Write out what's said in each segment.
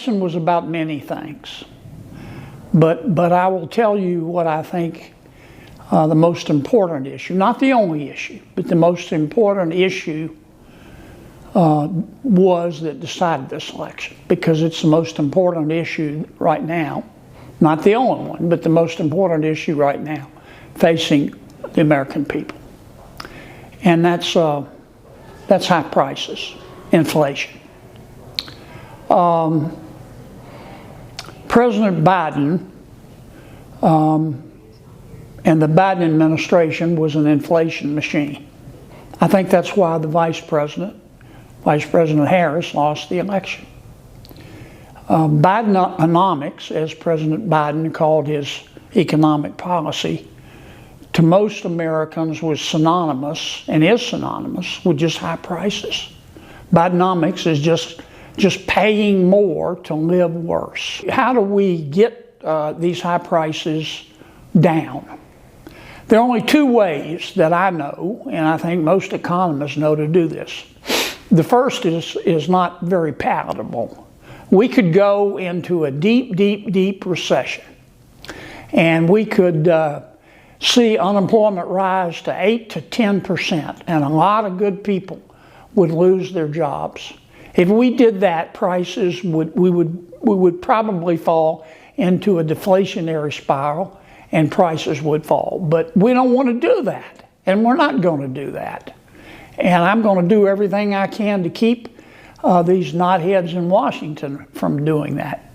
Was about many things, but I will tell you what I think the most important issue, not the only issue, but the most important issue was that decided this election, because it's the most important issue right now, not the only one, but the most important issue right now facing the American people, and that's high prices, inflation. President Biden and the Biden administration was an inflation machine. I think that's why the Vice President Harris, lost the election. Bidenomics, as President Biden called his economic policy, to most Americans was synonymous, and is synonymous, with just high prices. Bidenomics is just paying more to live worse. How do we get these high prices down? There are only two ways that I know, and I think most economists know, to do this. The first is not very palatable. We could go into a deep recession, and we could see unemployment rise to 8 to 10%, and a lot of good people would lose their jobs. If we did that, prices we would probably fall into a deflationary spiral, and prices would fall. But we don't want to do that, and we're not going to do that. And I'm going to do everything I can to keep these knotheads in Washington from doing that.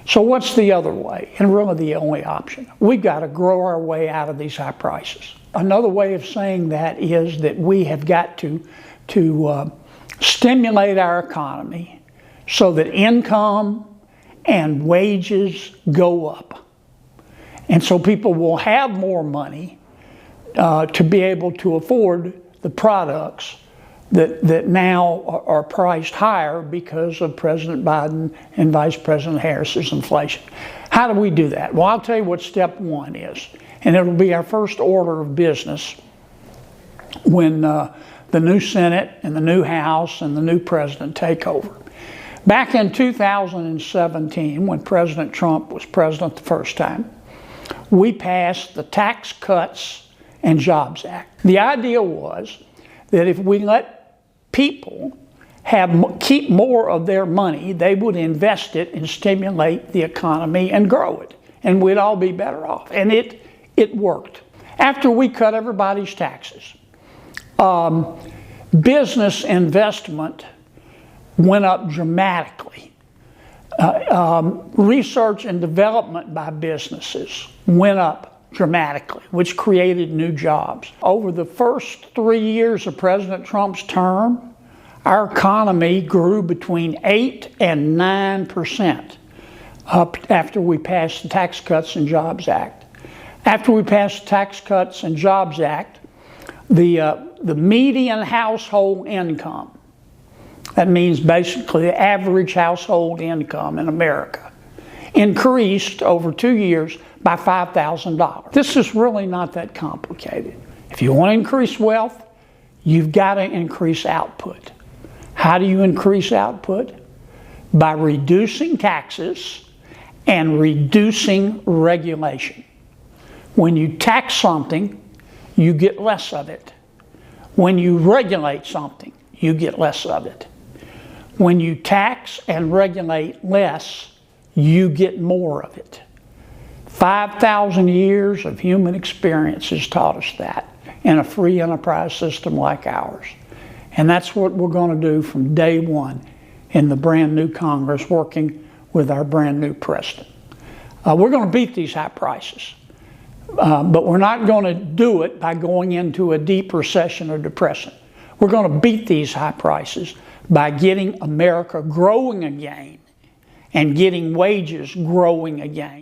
So what's the other way, and really the only option? We've got to grow our way out of these high prices. Another way of saying that is that we have got to stimulate our economy so that income and wages go up. And so people will have more money to be able to afford the products that now are priced higher because of President Biden and Vice President Harris's inflation. How do we do that? Well, I'll tell you what step one is, and it'll be our first order of business when the new Senate and the new House and the new president take over. Back in 2017, when President Trump was president the first time, we passed the Tax Cuts and Jobs Act. The idea was that if we let people keep more of their money, they would invest it and stimulate the economy and grow it, and we'd all be better off. And it worked. After we cut everybody's taxes, business investment went up dramatically. Research and development by businesses went up dramatically, which created new jobs. Over the first 3 years of President Trump's term, our economy grew between 8 and 9% up after we passed the Tax Cuts and Jobs Act. After we passed the Tax Cuts and Jobs Act, the median household income, that means basically the average household income in America, increased over 2 years by $5,000. This is really not that complicated. If you want to increase wealth, you've got to increase output. How do you increase output? By reducing taxes and reducing regulation. When you tax something, you get less of it. When you regulate something, you get less of it. When you tax and regulate less, you get more of it. 5,000 years of human experience has taught us that in a free enterprise system like ours. And that's what we're going to do from day one in the brand new Congress, working with our brand new president. We're going to beat these high prices. But we're not going to do it by going into a deep recession or depression. We're going to beat these high prices by getting America growing again and getting wages growing again.